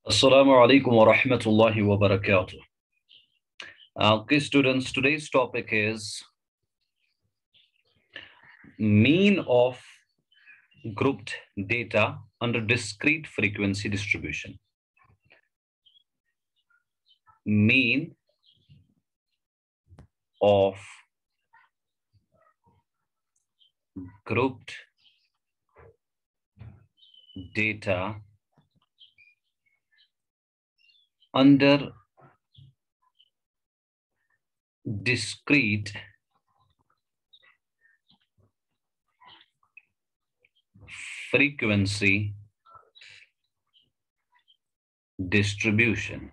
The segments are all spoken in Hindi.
Assalamu alaikum wa rahmatullahi wa barakatuh. Okay, students, today's topic is mean of grouped data under discrete frequency distribution. Mean of grouped data under discrete frequency distribution.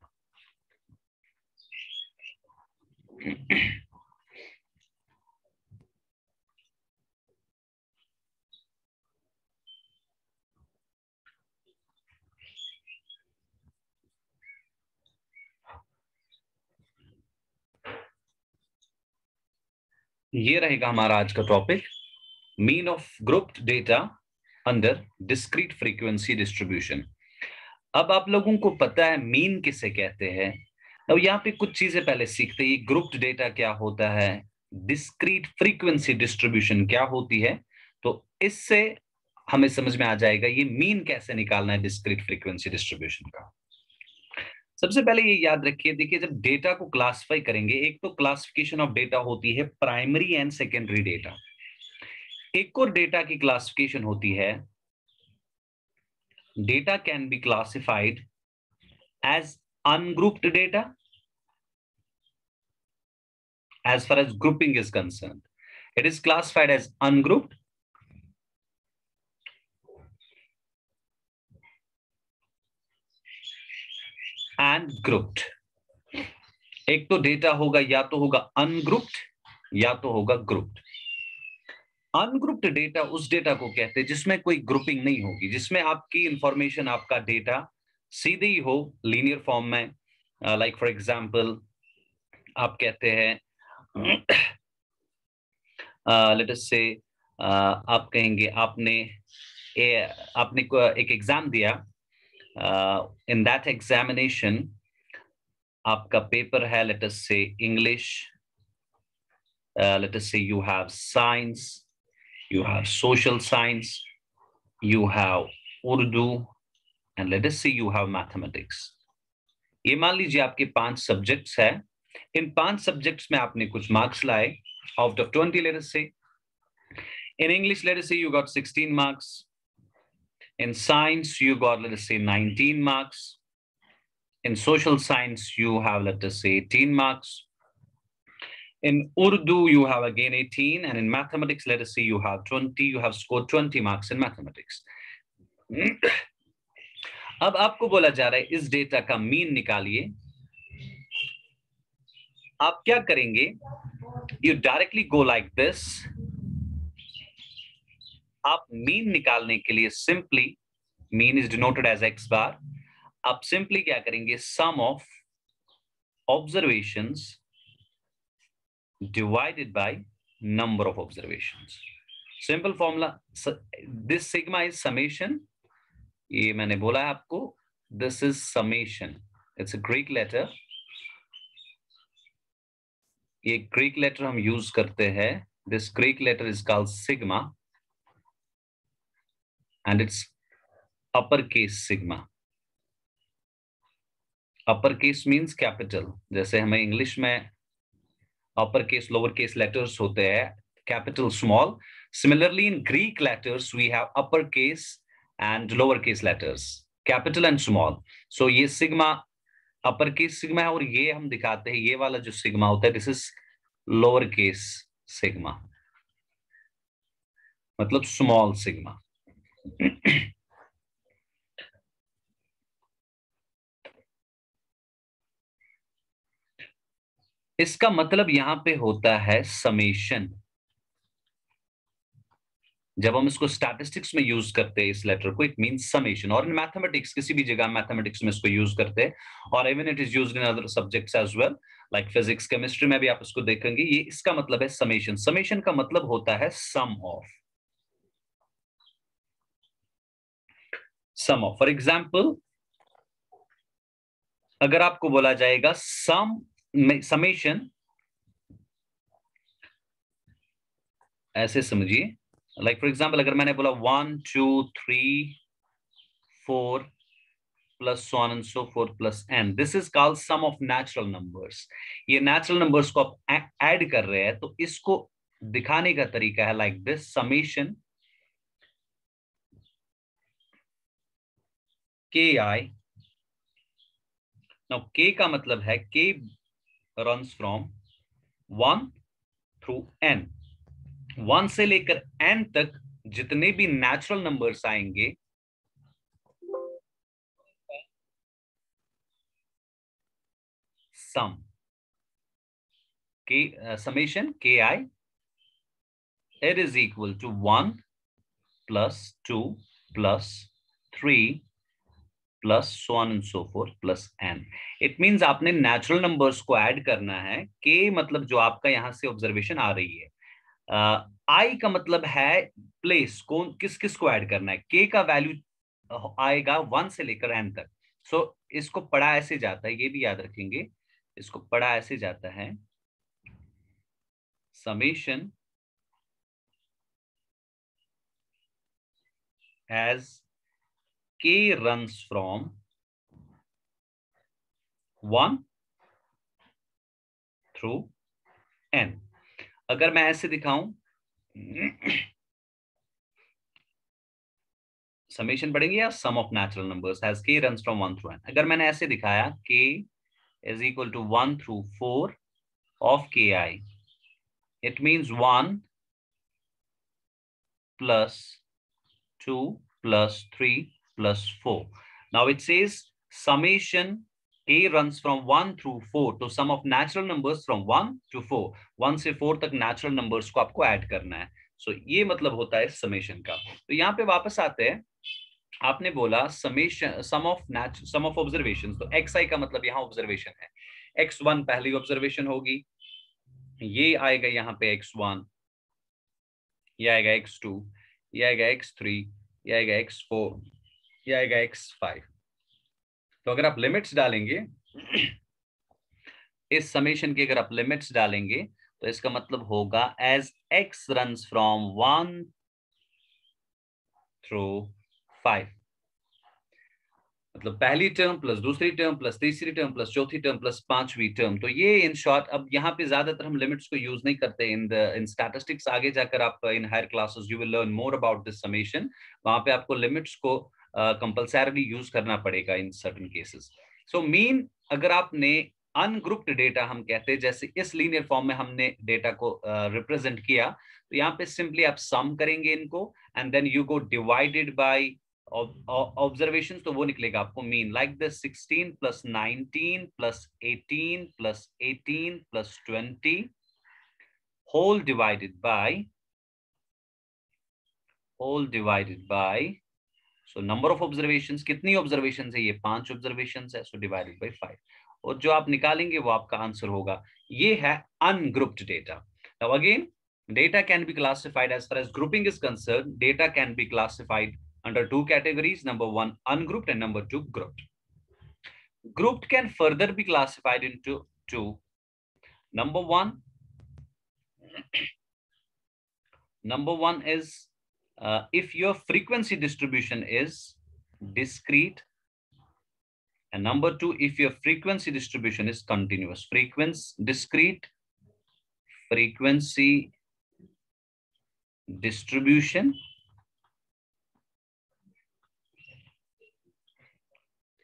ये रहेगा हमारा आज का topic, mean of grouped data under discrete frequency distribution. अब आप लोगों को पता है मीन किसे कहते हैं। अब यहाँ पे कुछ चीजें पहले सीखते हैं। ग्रुप्ड डेटा क्या होता है, डिस्क्रीट फ्रीक्वेंसी डिस्ट्रीब्यूशन क्या होती है, तो इससे हमें समझ में आ जाएगा ये मीन कैसे निकालना है डिस्क्रीट फ्रीक्वेंसी डिस्ट्रीब्यूशन का। सबसे पहले ये याद रखिए, देखिए जब डेटा को क्लासिफाई करेंगे, एक तो क्लासिफिकेशन ऑफ डेटा होती है प्राइमरी एंड सेकेंडरी डेटा। एक और डेटा की क्लासिफिकेशन होती है data can be classified as ungrouped data as far as grouping is concerned. It is classified as ungrouped and grouped. एक तो डेटा होगा या तो होगा अनग्रुप्ड या तो होगा ग्रुप्ड। अनग्रुप्ड डेटा उस डेटा को कहते हैं जिसमें कोई ग्रुपिंग नहीं होगी, जिसमें आपकी इंफॉर्मेशन, आपका डेटा सीधे ही हो लीनियर फॉर्म में। लाइक फॉर एग्जांपल आप कहते हैं लेट अस से आप कहेंगे आपने एक एग्जाम दिया, इन दैट एग्जामिनेशन आपका पेपर है लेट अस से English, let us say you have science, you have social science, you have Urdu, and let us say you have mathematics. ये मान लीजिए आपके 5 सब्जेक्ट्स है। इन 5 सब्जेक्ट्स में आपने कुछ मार्क्स लाए out of 20, let us say. In English, let us say you got 16 marks. In science, you got, let us say, 19 marks. In social science, you have, let us say, 18 marks. In Urdu, you have again 18, and in mathematics, let us say you have 20, you have scored 20 marks in mathematics. अब आपको बोला जा रहा है इस डेटा का मीन निकालिए। आप क्या करेंगे, you directly go like this. आप मीन निकालने के लिए simply, mean is denoted as x bar, आप सिंपली क्या करेंगे, sum of observations divided by number of observations. Simple formula, this sigma is summation. ये मैंने बोला है आपको, this is summation. It's a Greek letter. ये Greek letter हम यूज करते हैं. This Greek letter is called sigma and it's uppercase sigma. Uppercase means capital. जैसे हमें इंग्लिश में upper case, lower case letters होते हैं, capital, small. Similarly, in Greek letters, we have upper case and lower case letters, capital and small. So ये sigma upper case sigma है, और ये हम दिखाते हैं, ये वाला जो sigma होता है, this is lower case sigma, मतलब small sigma. इसका मतलब यहां पे होता है समेशन। जब हम इसको स्टैटिस्टिक्स में यूज करते हैं इस लेटर को, इट मींस समेशन। और इन मैथमेटिक्स, किसी भी जगह मैथमेटिक्स में इसको यूज करते हैं, और even it is used in other subjects as well, like physics, chemistry में भी आप इसको देखेंगे। ये इसका मतलब है समेशन। समेशन का मतलब होता है sum of. Sum of, for example अगर आपको बोला जाएगा समेशन, ऐसे समझिए, लाइक फॉर एग्जाम्पल अगर मैंने बोला 1 2 3 4 plus so on and so forth plus n, this is called sum of natural numbers. ये natural numbers को आप ऐड कर रहे हैं, तो इसको दिखाने का तरीका है like this, summation ki. Now k का मतलब है k runs from 1 through n. 1 से लेकर n तक जितने भी नेचुरल नंबर्स आएंगे सम k summation ki, it is equal to 1 plus 2 plus 3 plus so on and so forth plus n. It means आपने नेचुरल नंबर्स को ऐड करना है. k मतलब जो आपका यहां से ऑब्जर्वेशन आ रही है. i का मतलब है प्लेस, कौन किस किस को ऐड करना है. k का वैल्यू आएगा 1 से लेकर n तक. सो इसको पढ़ा ऐसे जाता है, ये भी याद रखेंगे, इसको पढ़ा ऐसे जाता है, summation as k runs from 1 through n. अगर मैं ऐसे दिखाऊं, समेशन पढ़ेंगे या sum of natural numbers has k runs from 1 through n. अगर मैंने ऐसे दिखाया k is equal to 1 through 4 of ki, it means 1 plus 2 plus 3 plus 4. Now it says summation k runs from 1 through 4 to sum of natural numbers from 1 to 4. 1 से 4 तक नेचुरल नंबर्स को आपको ऐड करना है. सो ये मतलब होता है समेशन का. तो यहाँ पे वापस आते हैं, आपने बोला समेशन सम ऑफ ऑब्जर्वेशंस, तो xi का मतलब यहाँ ऑब्जर्वेशन है. x1 पहली ऑब्जर्वेशन होगी, ये आएगा यहाँ पे x1, ये आएगा x2, ये आएगा x3, ये आएगा x4, ये आएगा x5. तो अगर आप लिमिट्स डालेंगे इस समेशन की, अगर आप लिमिट्स डालेंगे तो इसका मतलब होगा as x runs from 1 through 5, मतलब पहली टर्म प्लस दूसरी टर्म प्लस तीसरी टर्म प्लस चौथी टर्म प्लस पांचवी टर्म. तो ये इन शॉर्ट, अब यहाँ पे ज्यादातर हम लिमिट्स को यूज नहीं करते इन स्टैटिस्टिक्स. आगे जाकर आप in higher classes you will learn more about this summation. वहां पे आपको लिमिट्स को कंपल्सरीली यूज करना पड़ेगा in certain cases. So mean, अगर आपने अनग्रुप्ड डेटा हम कहते हैं, जैसे इस लीनियर फॉर्म में हमने डेटा को रिप्रेजेंट किया, तो यहाँ पे सिंपली आप सम करेंगे इनको and then you go divided by observations, तो वो निकलेगा आपको mean like this 16 plus 19 plus 18 plus 18 plus 20 whole divided by so number of observations. कितनी ऑब्जर्वेशंस है? ये 5 ऑब्जर्वेशंस है, सो डिवाइडेड बाय 5. और जो आप निकालेंगे वो आपका आंसर होगा. ये है ungrouped data. Now again, data can be classified, as far as grouping is concerned, data can be classified under two categories. Number one, ungrouped, and number two, grouped. Grouped can further be classified into two. Number one is if your frequency distribution is discrete, and number two, if your frequency distribution is continuous. Discrete frequency distribution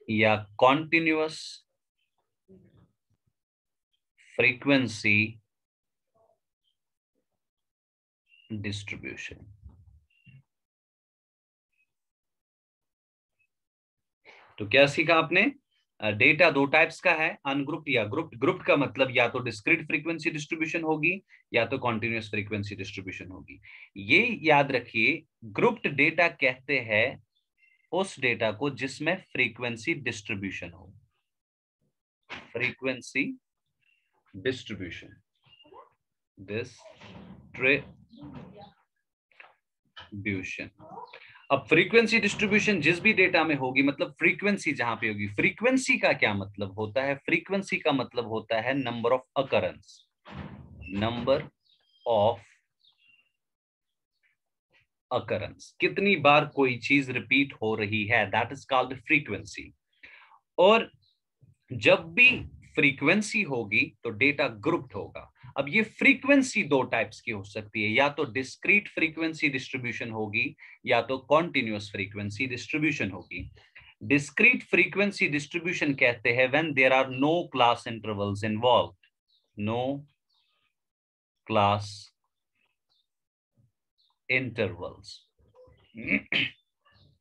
या continuous frequency distribution. तो क्या सीखा आपने? डेटा दो टाइप्स का है, अनग्रुप्ड या ग्रुप्ड. ग्रुप्ड का मतलब या तो डिस्क्रीट फ्रीक्वेंसी डिस्ट्रीब्यूशन होगी या तो कॉन्टिन्यूअस फ्रीक्वेंसी डिस्ट्रीब्यूशन होगी. ये याद रखिए, ग्रुप्ड डेटा कहते हैं उस डेटा को जिसमें फ्रीक्वेंसी डिस्ट्रीब्यूशन हो. Frequency distribution, distribution. अब फ्रीक्वेंसी डिस्ट्रीब्यूशन जिस भी डेटा में होगी, मतलब फ्रीक्वेंसी जहां पे होगी, फ्रीक्वेंसी का क्या मतलब होता है? फ्रीक्वेंसी का मतलब होता है number of occurrence, number of occurrence, कितनी बार कोई चीज रिपीट हो रही है, दैट इज कॉल्ड फ्रीक्वेंसी। और जब भी फ्रीक्वेंसी होगी तो डेटा ग्रुप्ड होगा। अब ये फ्रीक्वेंसी दो टाइप्स की हो सकती है, या तो डिस्क्रीट फ्रीक्वेंसी डिस्ट्रीब्यूशन होगी या तो कॉन्टिन्यूअस फ्रीक्वेंसी डिस्ट्रीब्यूशन होगी। डिस्क्रीट फ्रीक्वेंसी डिस्ट्रीब्यूशन कहते हैं when there are no class intervals involved, no class intervals.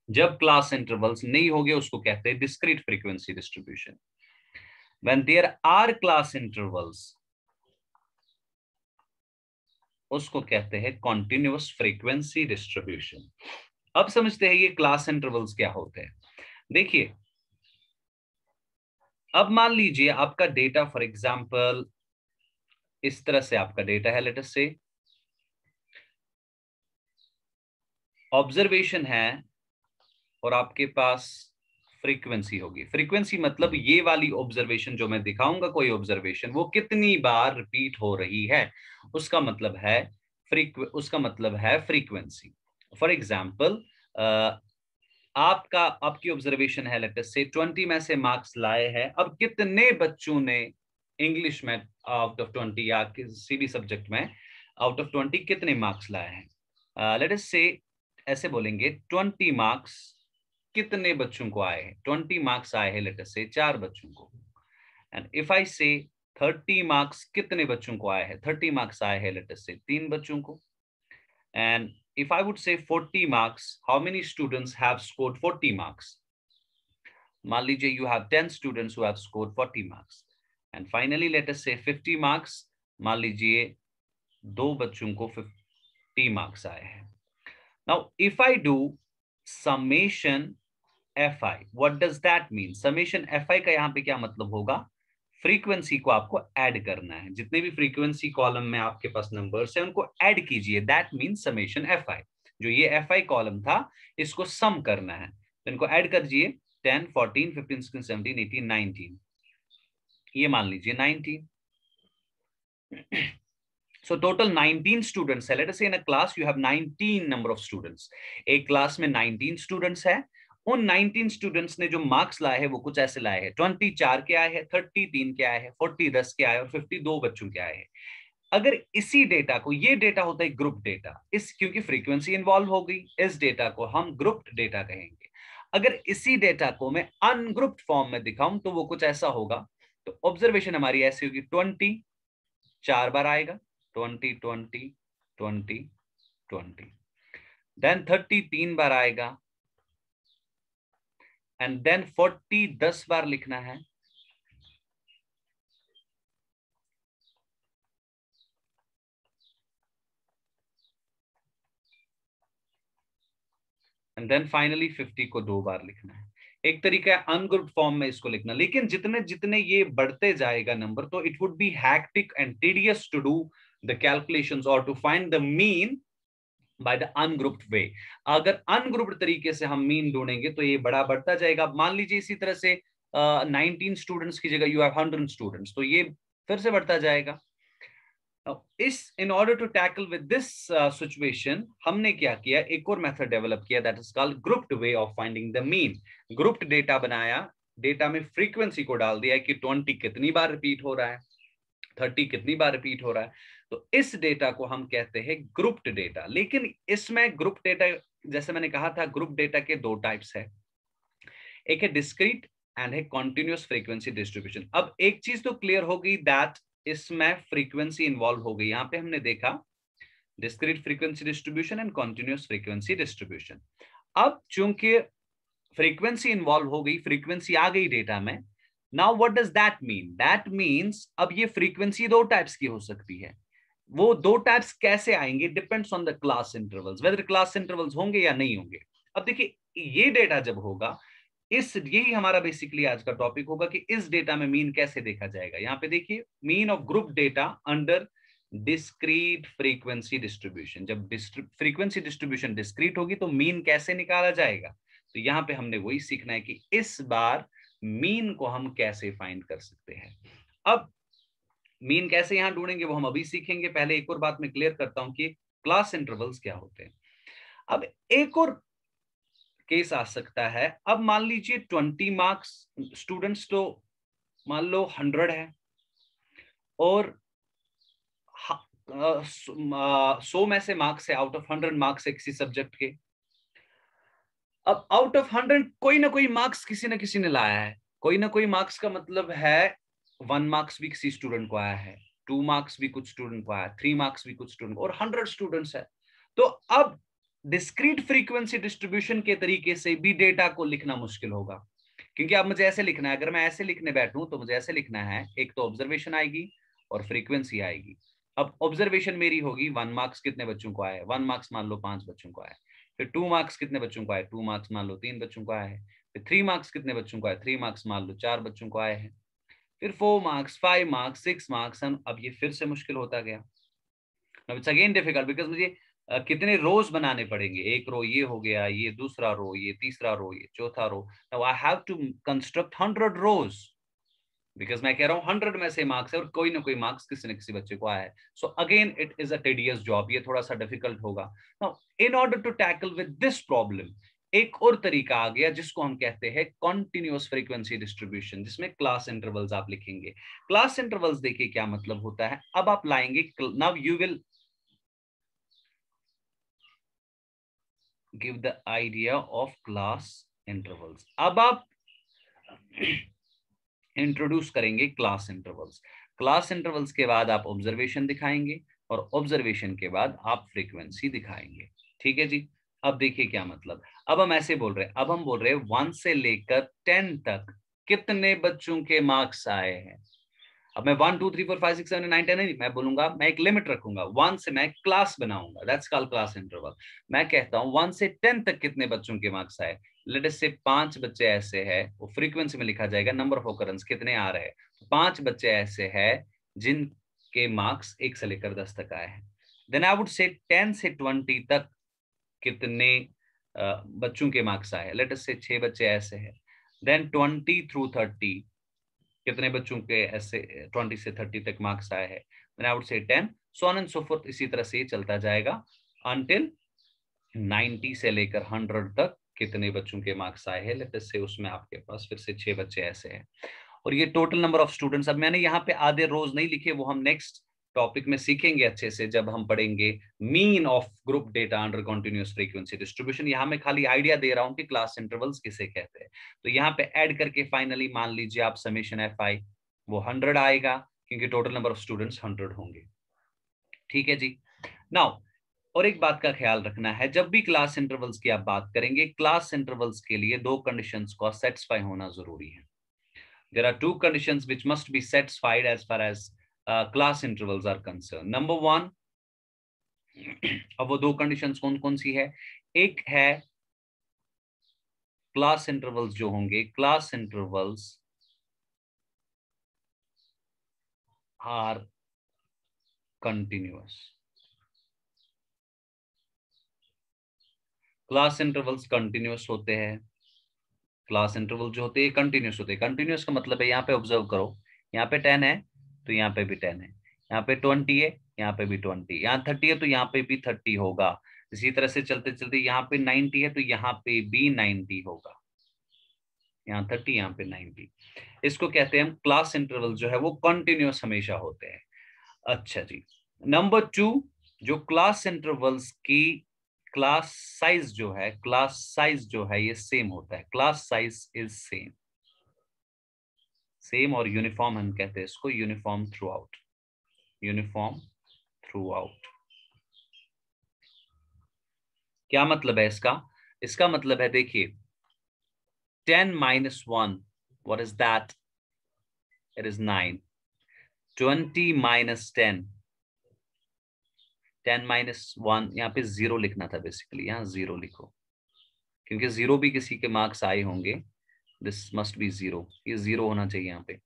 जब क्लास इंटरवल्स नहीं होंगे उसको कहते हैं discrete frequency distribution. When there are class intervals उसको कहते हैं कॉन्टिन्यूअस फ्रीक्वेंसी डिस्ट्रीब्यूशन। अब समझते हैं ये क्लास इंटरवल्स क्या होते हैं। देखिए, अब मान लीजिए आपका डेटा फॉर एग्जांपल इस तरह से आपका डेटा है, लेट अस से ऑब्जर्वेशन है और आपके पास फ्रीक्वेंसी होगी। फ्रीक्वेंसी मतलब ये वाली ऑब्जर्वेशन जो मैं दिखाऊंगा, कोई ऑब्जर्वेशन वो कितनी बार रिपीट हो रही है, उसका मतलब है फ्रीक्वेंसी। फॉर एग्जांपल आपकी ऑब्जर्वेशन है, लेट अस से 20 में से मार्क्स लाए हैं। अब कितने बच्चों ने इंग्लिश में आउट ऑफ 20 या किसी भी सब्जेक्ट में आउट ऑफ 20 कितने मार्क्स लाए हैं? लेट अस से ऐसे बोलेंगे 20 मार्क्स कितने बच्चों को आए हैं? 20 मार्क्स आए हैं लेट अस से 4 बच्चों को। एंड इफ आई से 30 मार्क्स कितने बच्चों को आए हैं? 30 मार्क्स आए हैं लेट अस से 3 बच्चों को। And if I would say 40 marks, how many students have scored 40 marks? मान लीजिए you have 10 students who have scored 40 marks. And finally, let us say 50 marks. मान लीजिए 2 बच्चों को 50 marks आए हैं. Now, if I do summation fi, what does that mean? Summation fi का यहाँ पे क्या मतलब होगा? फ्रीक्वेंसी को आपको ऐड करना है। जितने भी फ्रीक्वेंसी कॉलम में आपके पास नंबर्स हैं उनको ऐड कीजिए, दैट मींस समेशन fi। जो ये fi कॉलम था इसको सम करना है, तो इनको ऐड करिए 10, 14, 15, 16, 17, 18, 19। ये मान लीजिए 19। So total 19 students है। Let us say in a class you have 19 number of students। एक क्लास में 19 students है। उन 19 स्टूडेंट्स ने जो मार्क्स लाए हैं वो कुछ ऐसे लाए हैं, 20 4 के आए हैं, 30 3 के आए हैं, 40 10 के आए और 50 2 बच्चों के आए हैं। अगर इसी डेटा को, ये डेटा होता है ग्रुप डेटा, इस क्योंकि फ्रीक्वेंसी इन्वॉल्व हो गई, इस डेटा को हम ग्रुप्ड डेटा कहेंगे। अगर इसी डेटा को मैं अनग्रुप्ड फॉर्म में दिखाऊं तो वो कुछ ऐसा होगा। तो ऑब्जर्वेशन हमारी ऐसी होगी, 20 4 बार आएगा, 20 20 20 20, देन 30 3 बार आएगा, एंड देन 40 10 बार लिखना है, एंड देन फाइनली 50 को 2 बार लिखना है। एक तरीका है अनग्रुप्ड फॉर्म में इसको लिखना। लेकिन जितने जितने ये बढ़ते जाएगा नंबर, तो it would be hectic and tedious to do the calculations और to find the mean by the ungrouped way. अगर अनग्रुप्ड तरीके से हम मीन ढूंढेंगे तो ये बड़ा बढ़ता जाएगा। मान लीजिए इसी तरह से 19 स्टूडेंट्स की जगह यू हैव 100 स्टूडेंट्स, तो ये फिर से बढ़ता जाएगा। In order to tackle with this situation हमने क्या किया, एक और मेथड डेवलप किया, that is called grouped way of finding the mean. Grouped data बनाया, डेटा में फ्रीक्वेंसी को डाल दिया कि 20 कितनी बार रिपीट हो रहा है, 30 कितनी बार रिपीट हो रहा है। तो इस डेटा को हम कहते हैं ग्रुप्ड डेटा। लेकिन इसमें ग्रुप डेटा, जैसे मैंने कहा था, ग्रुप डेटा के दो टाइप्स है, एक है डिस्क्रीट एंड है कॉन्टिन्यूअस फ्रीक्वेंसी डिस्ट्रीब्यूशन। अब एक चीज तो क्लियर हो गई दैट इसमें फ्रीक्वेंसी इन्वॉल्व हो गई। यहां पे हमने देखा discrete frequency distribution and continuous frequency distribution. अब चूंकि फ्रीक्वेंसी इन्वॉल्व हो गई, फ्रीक्वेंसी आ गई डेटा में, now what does that mean? That means अब ये फ्रीक्वेंसी दो टाइप्स की हो सकती है। वो दो टाइप्स कैसे आएंगे? Depends on the class intervals, whether class intervals होंगे या नहीं होंगे। अब देखिए, ये डेटा जब होगा, यही हमारा बेसिकली आज का टॉपिक होगा कि इस डेटा में मीन कैसे देखा जाएगा। यहाँ पे देखिए, mean of group data under discrete frequency distribution. जब फ्रीक्वेंसी डिस्ट्रीब्यूशन डिस्क्रीट होगी तो मीन कैसे निकाला जाएगा, तो यहाँ पे हमने वही सीखना है कि इस बार मीन को हम कैसे फाइंड कर सकते हैं। अब मीन कैसे यहां ढूंढेंगे वो हम अभी सीखेंगे। पहले एक और बात मैं क्लियर करता हूं कि क्लास इंटरवल्स क्या होते हैं। अब एक और केस आ सकता है। अब मान लीजिए 20 मार्क्स स्टूडेंट्स तो मान लो 100 है और 100 में से मार्क्स है, आउट ऑफ 100 मार्क्स है किसी सब्जेक्ट के। अब आउट ऑफ 100 कोई ना कोई मार्क्स किसी ना किसी ने लाया है। कोई ना कोई मार्क्स का मतलब है 1 मार्क्स भी किसी स्टूडेंट को आया है, 2 मार्क्स भी कुछ स्टूडेंट को आया, 3 मार्क्स भी कुछ स्टूडेंट, और 100 स्टूडेंट्स है। तो अब डिस्क्रीट फ्रीक्वेंसी डिस्ट्रीब्यूशन के तरीके से भी डेटा को लिखना मुश्किल होगा, क्योंकि अब मुझे ऐसे लिखना है। अगर मैं ऐसे लिखने बैठूं तो मुझे ऐसे लिखना है, एक तो ऑब्जर्वेशन आएगी और फ्रीक्वेंसी आएगी। अब ऑब्जर्वेशन मेरी होगी 1 मार्क्स कितने बच्चों को आए, 1 मार्क्स मान लो 5 बच्चों को आए। फिर 2 मार्क्स कितने बच्चों को आए, 2 मार्क्स मान लो 3 बच्चों को आए हैं। फिर 3 मार्क्स कितने बच्चों को आए, 3 मार्क्स मान लो 4 बच्चों को आए हैं। फिर 4 मार्क्स, 5 मार्क्स, 6 मार्क्स। अब ये फिर से मुश्किल होता गया। अब इट्स अगेन डिफिकल्ट बिकॉज मुझे कितने रोज बनाने पड़ेंगे। एक रो ये हो गया, ये दूसरा रो, ये तीसरा रो, ये चौथा row. Now I have to construct 100 rows because मैं कह रहा हूँ 100 में से मार्क्स है और कोई ना कोई मार्क्स किसी न किसी बच्चे को आया है। So again it is a tedious job, ये थोड़ा सा डिफिकल्ट होगा। Now in order to tackle with this problem एक और तरीका आ गया जिसको हम कहते हैं कॉन्टिन्यूअस फ्रीक्वेंसी डिस्ट्रीब्यूशन, जिसमें क्लास इंटरवल्स आप लिखेंगे। क्लास इंटरवल्स देखिए क्या मतलब होता है। अब आप लाएंगे, now you will give the idea of class intervals. अब आप इंट्रोड्यूस करेंगे क्लास इंटरवल्स। क्लास इंटरवल्स के बाद आप ऑब्जर्वेशन दिखाएंगे और ऑब्जर्वेशन के बाद आप फ्रीक्वेंसी दिखाएंगे। ठीक है जी। अब देखिए क्या मतलब। अब हम ऐसे बोल रहे हैं, अब हम बोल रहे हैं 1 से लेकर 10 तक कितने बच्चों के मार्क्स आए हैं। अब मैं 1 2 3 4 5 6 7 9 10 नहीं, मैं बोलूंगा, मैं एक लिमिट रखूंगा 1 से, मैं क्लास बनाऊंगा, दैट्स कॉल्ड क्लास इंटरवल। मैं कहता हूं 1 से 10 तक कितने बच्चों के मार्क्स आए। लेट अस से 5 बच्चे ऐसे हैं, वो फ्रीक्वेंसी में लिखा जाएगा नंबर ऑफ ऑकरेंस कितने आ रहे हैं। 5 बच्चे ऐसे हैं जिनके मार्क्स 1 से लेकर 10 तक आए हैं। देन आई वुड से 10 से 20 तक कितने बच्चों के मार्क्स आए। लेट अस से 6 बच्चे ऐसे हैं। देन 20 थ्रू 30 कितने बच्चों के ऐसे 20 से 30 तक मार्क्स आए हैं। Then I would say 10, so on and so fourth. इसी तरह से चलता जाएगा अंटिल 90 से लेकर 100 तक कितने बच्चों के मार्क्स आए हैं। लेट अस से उसमें आपके पास फिर से 6 बच्चे ऐसे हैं और ये टोटल नंबर ऑफ स्टूडेंट्स। अब मैंने यहाँ पे आधे रोज नहीं लिखे, वो हम नेक्स्ट टॉपिक में सीखेंगे अच्छे से जब हम पढ़ेंगे mean of group data under continuous frequency distribution. यहाँ मैं खाली आइडिया दे रहा हूँ कि क्लास इंटरवल्स किसे कहते हैं। तो यहाँ पे ऐड करके फाइनली मान लीजिए आप समेशन एफ आई वो 100 आएगा, क्योंकि टोटल नंबर ऑफ स्टूडेंट्स 100 होंगे। ठीक है जी। नाउ और एक बात का ख्याल रखना है, जब भी क्लास इंटरवल्स की आप बात करेंगे, क्लास इंटरवल्स के लिए 2 कंडीशंस को सेटिस्फाई होना जरूरी है। There are 2 conditions which must be satisfied as far as class intervals are concerned. Number 1, अब वो 2 conditions कौन कौन सी है। एक है क्लास इंटरवल्स जो होंगे, class intervals are continuous. Class intervals continuous होते हैं। क्लास इंटरवल जो होते हैं कंटिन्यूअस होते हैं। कंटिन्यूअस का मतलब है यहाँ पे ऑब्जर्व करो, यहाँ पे 10 है तो यहाँ पे भी 10 है, यहाँ पे 20 है यहाँ पे भी 20, यहाँ 30 है तो यहाँ पे भी 30 होगा। इसी तरह से चलते चलते यहाँ पे 90 है तो यहाँ पे भी 90 होगा, यहाँ 30 यहाँ पे 90। इसको कहते हैं हम क्लास इंटरवल जो है वो कंटिन्यूअस हमेशा होते हैं। अच्छा जी। नंबर 2, जो क्लास इंटरवल्स की क्लास साइज जो है, क्लास साइज जो है ये सेम होता है। Class size is same, same और यूनिफॉर्म हम कहते हैं इसको, uniform through out, uniform through out. क्या मतलब है इसका। इसका मतलब है देखिए 10 minus 1, what is that? It is 9. 20 minus 10, 10 minus 1, यहाँ पे 0 लिखना था बेसिकली, यहाँ 0 लिखो क्योंकि 0 भी किसी के मार्क्स आए होंगे। दिस मस्ट बी 0, ये 0 होना चाहिए यहाँ पे।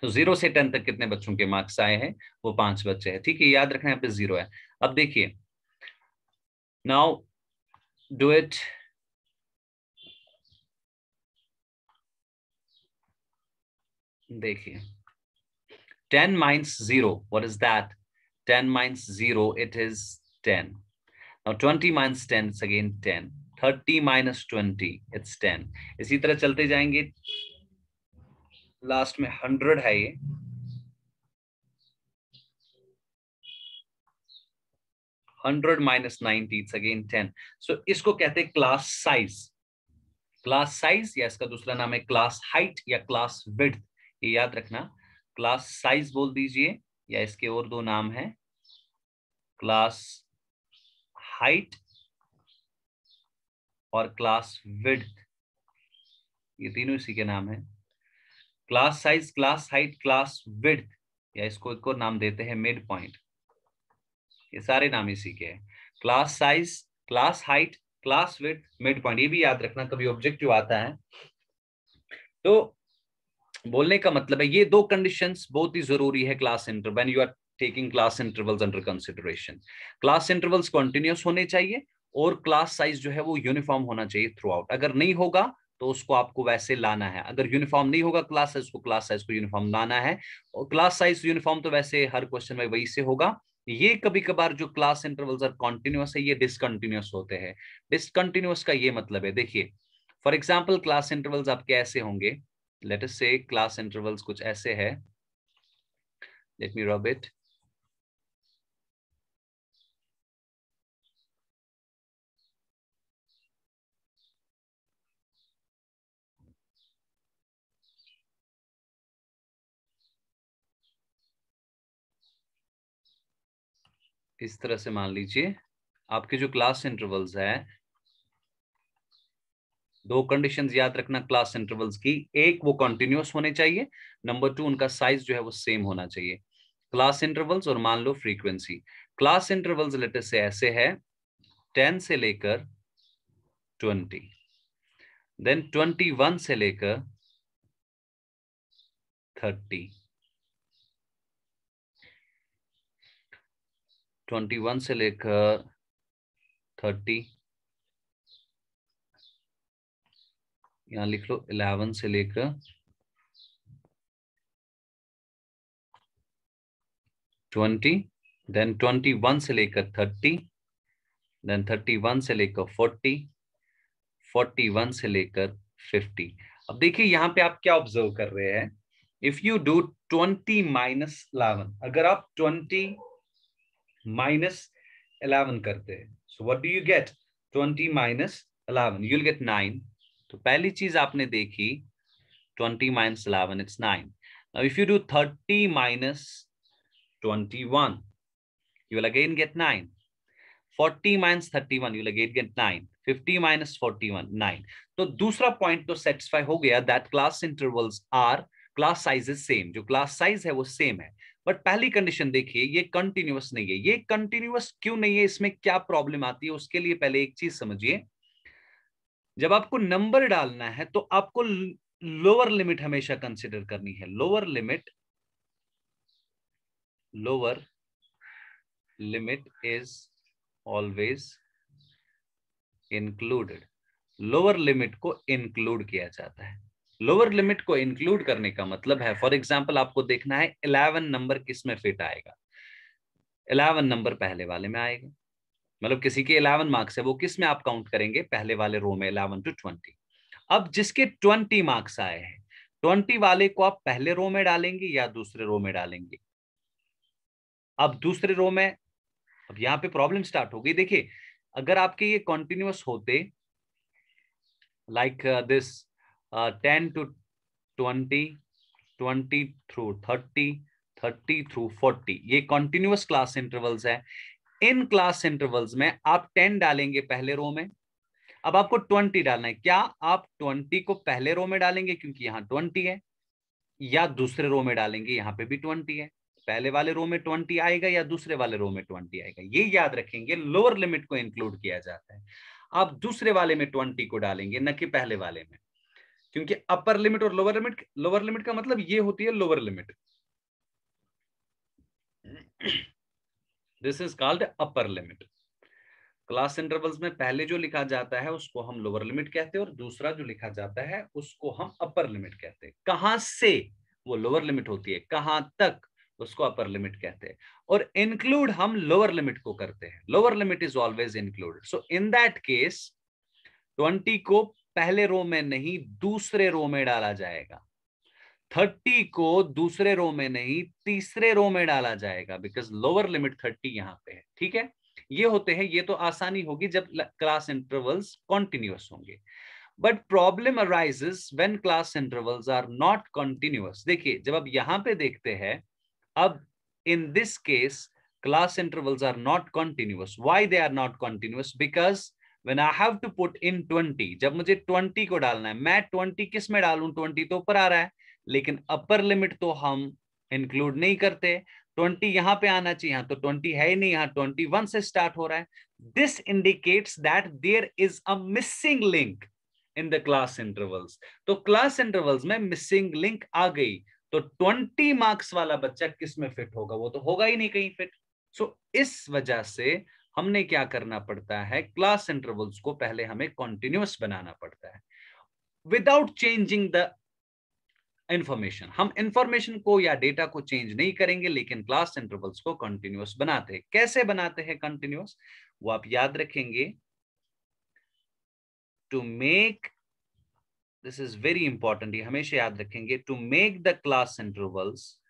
तो 0 से 10 तक कितने बच्चों के मार्क्स आए हैं? वो 5 बच्चे हैं। ठीक है, याद रखना यहाँ पे 0 है। अब देखिए, नाउ डू इट। देखिए, 10 minus 0, what is that? 10 minus 0, it is 10. Now 20 minus 10, it's again 10. 30 minus 20, it's 10. इसी तरह चलते जाएंगे, लास्ट में 100 है ये। 100 minus 90, it's again 10. So इसको कहते हैं क्लास साइज। क्लास साइज या इसका दूसरा नाम है क्लास हाइट या क्लास विड्थ, ये याद रखना। क्लास साइज बोल दीजिए, या इसके और दो नाम है, क्लास हाइट और क्लास विड्थ, ये तीनों इसी के नाम है। Class size, class height, class width, या इसको एक और नाम देते हैं मिड पॉइंट। ये सारे नाम इसी के हैं। Class size, class height, class width, mid point, ये भी याद रखना, कभी ऑब्जेक्टिव आता है तो। बोलने का मतलब है ये दो कंडीशंस बहुत ही जरूरी है class interval, when you are taking class intervals under consideration. Class intervals continuous होने चाहिए और क्लास साइज जो है वो यूनिफॉर्म होना चाहिए थ्रू आउट। अगर नहीं होगा तो उसको आपको वैसे लाना है। अगर यूनिफॉर्म नहीं होगा क्लास साइज को यूनिफॉर्म लाना है। और क्लास साइज यूनिफॉर्म तो वैसे हर क्वेश्चन में वही से होगा। ये कभी कभार जो क्लास इंटरवल्स आर कॉन्टिन्यूअस है, ये डिसकंटिन्यूअस होते हैं। डिसकंटिन्यूअस का ये मतलब है, देखिए फॉर एग्जाम्पल क्लास इंटरवल्स आपके ऐसे होंगे, लेट अस से क्लास इंटरवल्स कुछ ऐसे है, लेट मी रब इट। इस तरह से मान लीजिए आपके जो क्लास इंटरवल्स है, दो कंडीशंस याद रखना क्लास इंटरवल्स की, एक वो कंटिन्यूअस होने चाहिए, नंबर 2 उनका साइज जो है वो सेम होना चाहिए। क्लास इंटरवल्स और मान लो फ्रीक्वेंसी। क्लास इंटरवल्स लेटर से ऐसे है 10 से लेकर 20, देन 21 से लेकर 30, 21 से लेकर 30, यहां लिख लो 11 से लेकर 20, देन 21 से लेकर 30, देन 31 से लेकर 40, 41 से लेकर 50। अब देखिए यहां पे आप क्या ऑब्जर्व कर रहे हैं, इफ यू डू 20 माइनस 11, अगर आप 20 माइनस 11 करते हैं, so what do you get? 20 minus 11, you will gate 9। तो पहली चीज आपने देखी 20 minus 11, it's 9. Now, if you do 30 minus 21, you will again get 9. 40 minus 31, you will again get 9. 50 minus 41, 9. तो दूसरा पॉइंट तो सेटिस्फाई हो गया, that class intervals are, class size is same, जो क्लास साइज है वो सेम है। बट पहली कंडीशन देखिए, ये कंटिन्यूअस नहीं है। ये कंटिन्यूअस क्यों नहीं है, इसमें क्या प्रॉब्लम आती है, उसके लिए पहले एक चीज समझिए। जब आपको नंबर डालना है तो आपको लोअर लिमिट हमेशा कंसिडर करनी है। Lower limit is always included. Lower limit को इंक्लूड किया जाता है। लोअर लिमिट को इंक्लूड करने का मतलब है, फॉर एग्जांपल आपको देखना है 11 नंबर किस में फिट आएगा। 11 नंबर पहले वाले में आएगा, मतलब किसी के 11 मार्क्स है, वो किस में आप काउंट करेंगे? पहले वाले रो में, 11 to 20। अब जिसके 20 मार्क्स आए हैं, 20 वाले को आप पहले रो में डालेंगे या दूसरे रो में डालेंगे? अब दूसरे रो में, अब यहां पे प्रॉब्लम स्टार्ट हो गई। देखिए अगर आपके ये कॉन्टिन्यूअस होते like this 10 to 20, 20 through 30, 30 through 40, ये कॉन्टिन्यूअस क्लास इंटरवल्स है। इन क्लास इंटरवल्स में आप 10 डालेंगे पहले रो में, अब आपको 20 डालना है। क्या आप 20 को पहले रो में डालेंगे क्योंकि यहाँ 20 है, या दूसरे रो में डालेंगे, यहाँ पे भी 20 है? पहले वाले रो में 20 आएगा या दूसरे वाले रो में 20 आएगा? ये याद रखेंगे, लोअर लिमिट को इंक्लूड किया जाता है। आप दूसरे वाले में 20 को डालेंगे, न कि पहले वाले में। क्योंकि अपर लिमिट और लोअर लिमिट का मतलब ये होती है lower limit, this is called upper limit. Class intervals में पहले जो लिखा जाता है उसको हम लोअर लिमिट कहते हैं और दूसरा जो लिखा जाता है उसको हम अपर लिमिट कहते हैं। कहां से वो लोअर लिमिट होती है, कहां तक, उसको अपर लिमिट कहते हैं। और इंक्लूड हम लोअर लिमिट को करते हैं, lower limit is always included. So in that case 20 को पहले रो में नहीं दूसरे रो में डाला जाएगा, 30 को दूसरे रो में नहीं तीसरे रो में डाला जाएगा, बिकॉज लोअर लिमिट 30 यहां पे है। ठीक है, ये होते हैं, ये तो आसानी होगी जब क्लास इंटरवल्स कॉन्टिन्यूअस होंगे। But problem arises when class intervals are not continuous. देखिए जब आप यहां पे देखते हैं, अब in this case class intervals are not continuous. Why they are not continuous? Because when I have to put in 20, जब मुझे 20 को डालना है, मैं 20 किस में डालूं? 20 तो ऊपर आ रहा है, लेकिन अपर लिमिट तो हम इंक्लूड नहीं करते। 20 यहां पे आना चाहिए, यहां तो 20 है ही नहीं, यहां 21 से स्टार्ट हो रहा है। This indicates that there is a missing link in the class intervals. तो क्लास इंटरवल्स में मिसिंग लिंक आ गई, तो 20 मार्क्स वाला बच्चा किस में फिट होगा? वो तो होगा ही नहीं कहीं फिट। सो इस वजह से हमने क्या करना पड़ता है, क्लास इंटरवल्स को पहले हमें कॉन्टिन्यूअस बनाना पड़ता है विदाउट चेंजिंग द इंफॉर्मेशन। हम इंफॉर्मेशन को या डेटा को चेंज नहीं करेंगे, लेकिन क्लास इंटरवल्स को कंटिन्यूअस बनाते हैं। कैसे बनाते हैं कंटिन्यूअस, वो आप याद रखेंगे। To make, this is very important, ये हमेशा याद रखेंगे। To make the class intervals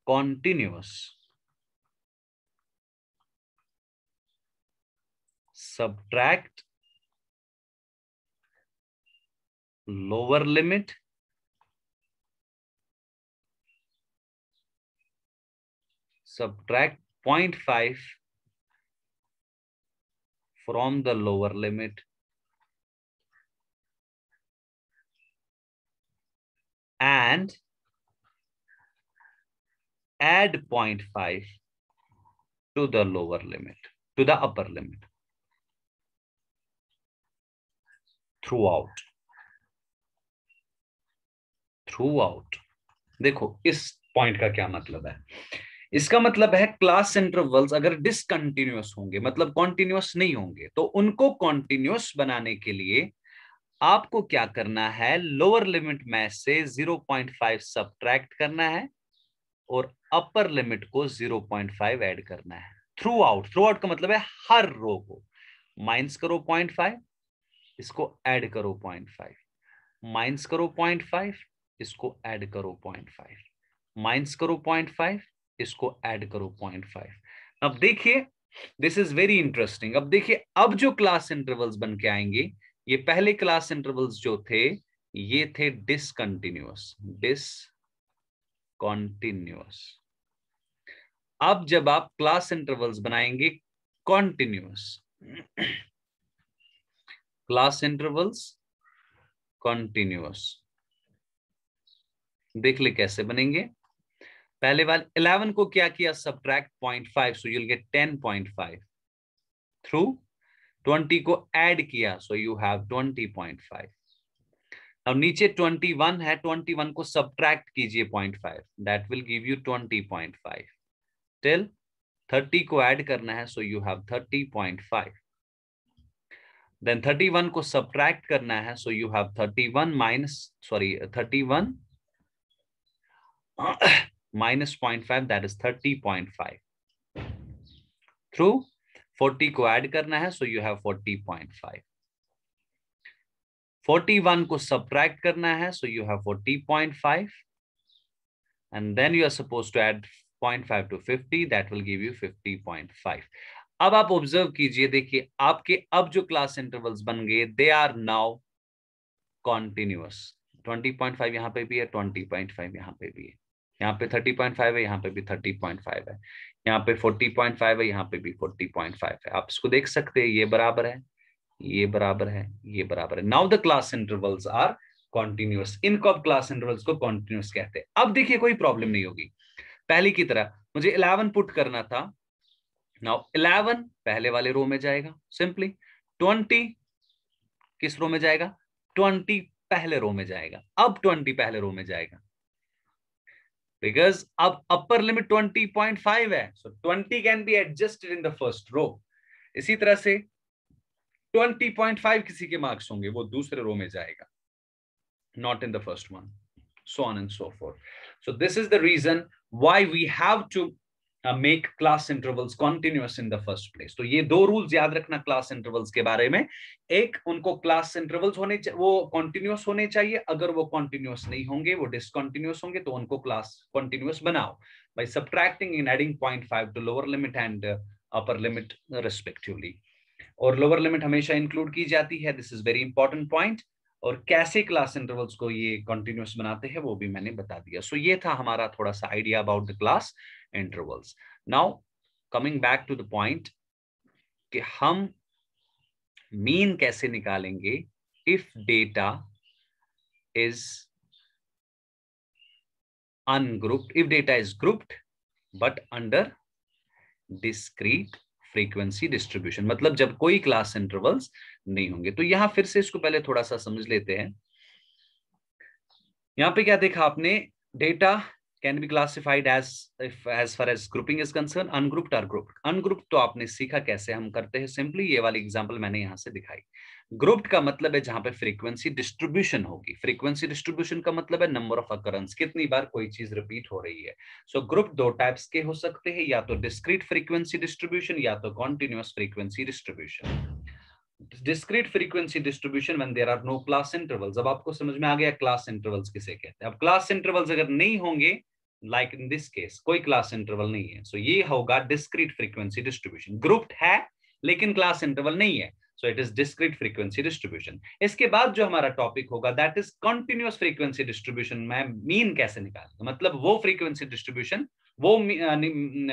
continuous, subtract lower limit subtract 0.5 from the lower limit and add 0.5 to the lower limit, to the upper limit throughout. देखो इस पॉइंट का क्या मतलब है? इसका मतलब है क्लास इंटरवल्स अगर डिसकंटिन्यूअस होंगे, मतलब कॉन्टिन्यूअस नहीं होंगे, तो उनको कॉन्टिन्यूअस बनाने के लिए आपको क्या करना है, लोअर लिमिट में से 0.5 सब्ट्रैक्ट करना है और अपर लिमिट को 0.5 ऐड करना है थ्रू आउट का मतलब है हर रो को। माइनस करो 0.5, इसको ऐड करो 0.5, माइनस करो 0.5, इसको ऐड करो 0.5, माइनस करो 0.5, इसको ऐड करो 0.5। अब देखिए दिस इज वेरी इंटरेस्टिंग। अब देखिए अब जो क्लास इंटरवल्स बन के आएंगे, ये पहले क्लास इंटरवल्स जो थे ये थे डिसकंटिन्यूअस, डिसकंटिन्यूअस। अब जब आप क्लास इंटरवल्स बनाएंगे कॉन्टिन्यूअस, क्लास इंटरवल्स कॉन्टिन्यूअस, देख ले कैसे बनेंगे। पहले वाले 11 को क्या किया, subtract 0.5, so you will gate 10.5 through 20 को ऐड किया, सो यू हैव 20.5। अब नीचे 21 है, 21 को सब्ट्रैक्ट कीजिए 0.5, that will give you 20.5 till 30 को ऐड करना है, सो यू हैव 30.5। देन 31 को सब्ट्रैक्ट करना है, so you have 31 minus 0.5, that is 30.5 through 40 को ऐड करना है, सो यू हैव 40.5। 41 को सब्ट्रैक्ट करना है, so you have 40.5 and then you are supposed to add 0.5 to 50, that will give you 50.5। अब आप ऑब्जर्व कीजिए, देखिए आपके अब जो क्लास इंटरवल्स बन गए दे आर नाउ कॉन्टिन्यूअस। 20.5 यहाँ पे भी है, 20.5 यहाँ पे भी है, यहाँ पे 30.5 है, यहाँ पे भी 30.5 है, यहाँ पे 40.5 है, यहाँ पे भी 40.5 है। आप इसको देख सकते हैं, ये बराबर है, ये बराबर है, ये बराबर है। Now the class intervals are continuous. इनको अब क्लास इंटरवल्स को कॉन्टिन्यूअस कहते हैं। अब देखिए कोई प्रॉब्लम नहीं होगी, पहले की तरह मुझे 11 पुट करना था। नाउ 11 पहले वाले रो में जाएगा सिंपली, 20 किस रो में जाएगा, 20 पहले रो में जाएगा, अब 20 पहले रो में जाएगा, बिकॉज अब अपर लिमिट 20.5 है, so 20 can be adjusted in the first row. इसी तरह से 20.5 किसी के मार्क्स होंगे, वो दूसरे रो में जाएगा, not in the first one, so on and so forth. So this is the reason why we have to make class intervals continuous in the first place. तो ये दो रूल्स याद रखना क्लास इंटरवल्स के बारे में। एक, उनको क्लास इंटरवल्स होने वो कॉन्टिन्यूस होने चाहिए, अगर वो कॉन्टिन्यूस नहीं होंगे, वो डिसकॉन्टिन्यूस होंगे, तो उनको क्लास कॉन्टिन्यूस बनाओ by subtracting and adding 0.5 to lower limit and upper limit respectively. और लोअर लिमिट हमेशा इंक्लूड की जाती है, this is very important point. और कैसे क्लास इंटरवल्स को ये कंटिन्यूअस बनाते हैं वो भी मैंने बता दिया। सो ये था हमारा थोड़ा सा idea about the class intervals. Now coming back to the point कि हम मीन कैसे निकालेंगे if data is ungrouped, if data is grouped but under discrete frequency distribution, मतलब जब कोई क्लास इंटरवल्स नहीं होंगे। तो यहां फिर से इसको पहले थोड़ा सा समझ लेते हैं। यहां पे क्या देखा आपने, data can be classified as far as grouping is concern, ungrouped और ग्रुप्ड। अनग्रुप्ड तो आपने सीखा कैसे हम करते हैं, सिंपली ये वाली एग्जांपल मैंने यहां से दिखाई। ग्रुप्ड का मतलब है जहां पे फ्रीक्वेंसी डिस्ट्रीब्यूशन होगी। फ्रीक्वेंसी डिस्ट्रीब्यूशन का मतलब है नंबर ऑफ अकरेंस, कितनी बार कोई चीज रिपीट हो रही है। सो ग्रुप दो टाइप्स के हो सकते हैं, या तो डिस्क्रीट फ्रीक्वेंसी डिस्ट्रीब्यूशन या तो continuous frequency distribution. Discrete frequency distribution when there are no class intervals. अब आपको समझ में आ गया क्लास इंटरवल्स किसे कहते हैं। अब क्लास इंटरवल्स अगर नहीं होंगे, लाइक इन दिस केस कोई क्लास इंटरवल नहीं है, सो ये होगा डिस्क्रीट फ्रीक्वेंसी डिस्ट्रीब्यूशन। ग्रुप्ड है लेकिन क्लास इंटरवल नहीं है, so it is discrete frequency distribution. इसके बाद जो हमारा टॉपिक होगा that is continuous frequency distribution. मैं मीन कैसे निकालूंगा, मतलब वो फ्रीक्वेंसी डिस्ट्रीब्यूशन, वो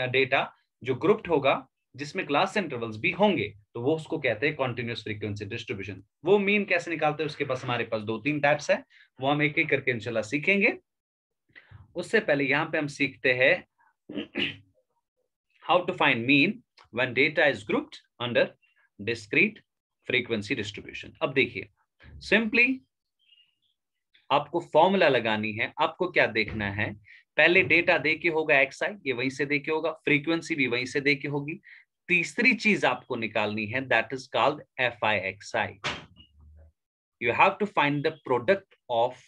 डेटा जो ग्रुप्ड होगा जिसमें क्लास इंटरवल्स भी होंगे, तो वो उसको कहते हैं कॉन्टिन्यूअस फ्रीक्वेंसी डिस्ट्रीब्यूशन। वो मीन कैसे निकालते हैं उसके पास हमारे पास 2-3 टाइप्स है, वो हम एक एक करके इंशाल्लाह सीखेंगे। उससे पहले यहां पे हम सीखते हैं how to find mean when data is grouped under discrete frequency distribution. अब देखिए, सिंपली आपको फॉर्मूला लगानी है। आपको क्या देखना है, पहले डेटा दे के होगा एक्स आई, ये वहीं से दे के होगा, फ्रीक्वेंसी भी वहीं से दे के होगी। तीसरी चीज आपको निकालनी है that is called F I X I. You have to find the product of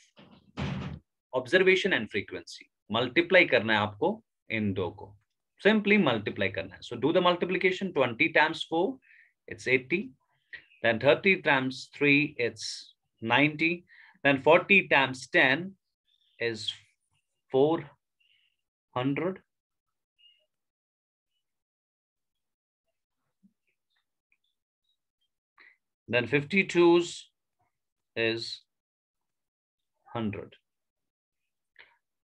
observation and frequency. Multiply करना है आपको इन दो को, सिंपली मल्टीप्लाई करना है। So do the multiplication, 20 times 4 it's 80, then 30 times 3 it's 90, then 40 times 10 is 400, then 52's is 100।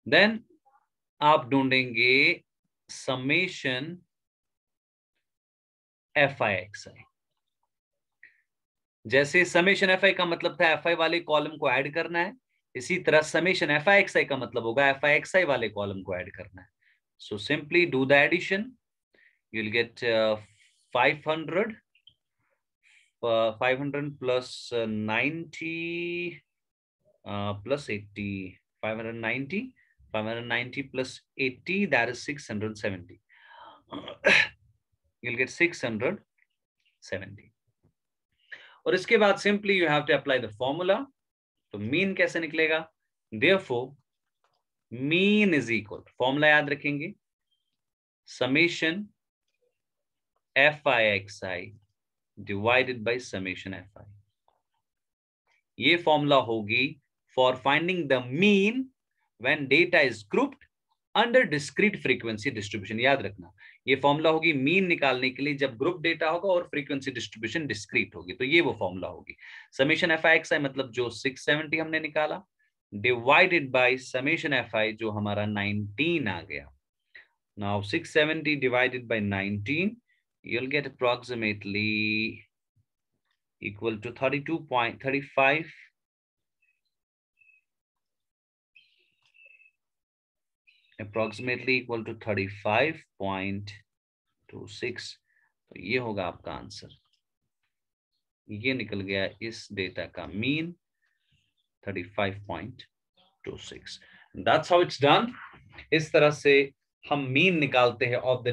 then आप ढूंढेंगे समेशन एफ आई एक्स आई। जैसे समेशन एफ आई का मतलब था एफ आई वाले कॉलम को ऐड करना है, इसी तरह समेशन एफ आई एक्स आई का मतलब होगा एफ आई एक्स आई वाले कॉलम को ऐड करना है। So simply do the addition, you will get 500 plus 90 plus 80, 590 plus 80, that is 670. You'll get 670. और इसके बाद simply you have to apply the formula. तो मीन कैसे निकलेगा, therefore mean is equal, formula याद रखेंगे, summation F I X I divided by summation F I. ये फॉर्मूला होगी for finding the mean when data is grouped under discrete frequency distribution. याद रखना, ये फॉर्मूला होगी मीन निकालने के लिए जब ग्रुप डेटा होगा और फ्रीक्वेंसी डिस्ट्रीब्यूशन डिस्क्रीट होगी, तो ये वो फॉर्मूला होगी। समेशन एफ आई एक्स आई मतलब जो 670 हमने निकाला, डिवाइडेड बाय समेशन एफ आई जो हमारा 19 आ गया। Now 670 divided by 19, you'll get approximately equal to 32.35, approximately equal to 35.26। तो ये होगा आपका आंसर, ये निकल गया इस डेटा का mean. 35.26. That's how it's done. इस तरह से हम मीन निकालते हैं of the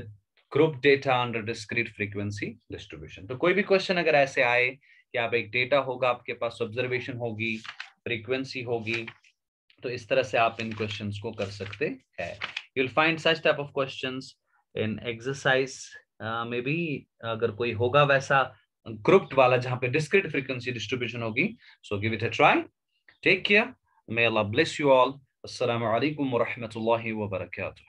group data under discrete frequency distribution. तो कोई भी क्वेश्चन अगर ऐसे आए कि आप एक डेटा होगा, आपके पास ऑब्जर्वेशन होगी, फ्रीक्वेंसी होगी, तो इस तरह से आप इन क्वेश्चंस को कर सकते हैं. You will find such type of questions in exercise में भी. अगर कोई होगा वैसा ग्रुप्ड वाला जहां पे डिस्क्रीट फ्रीक्वेंसी डिस्ट्रीब्यूशन होगी, so give it a try. Take care. May Allah bless you all. Assalamu alaikum wa rahmatullahi wa barakatuh.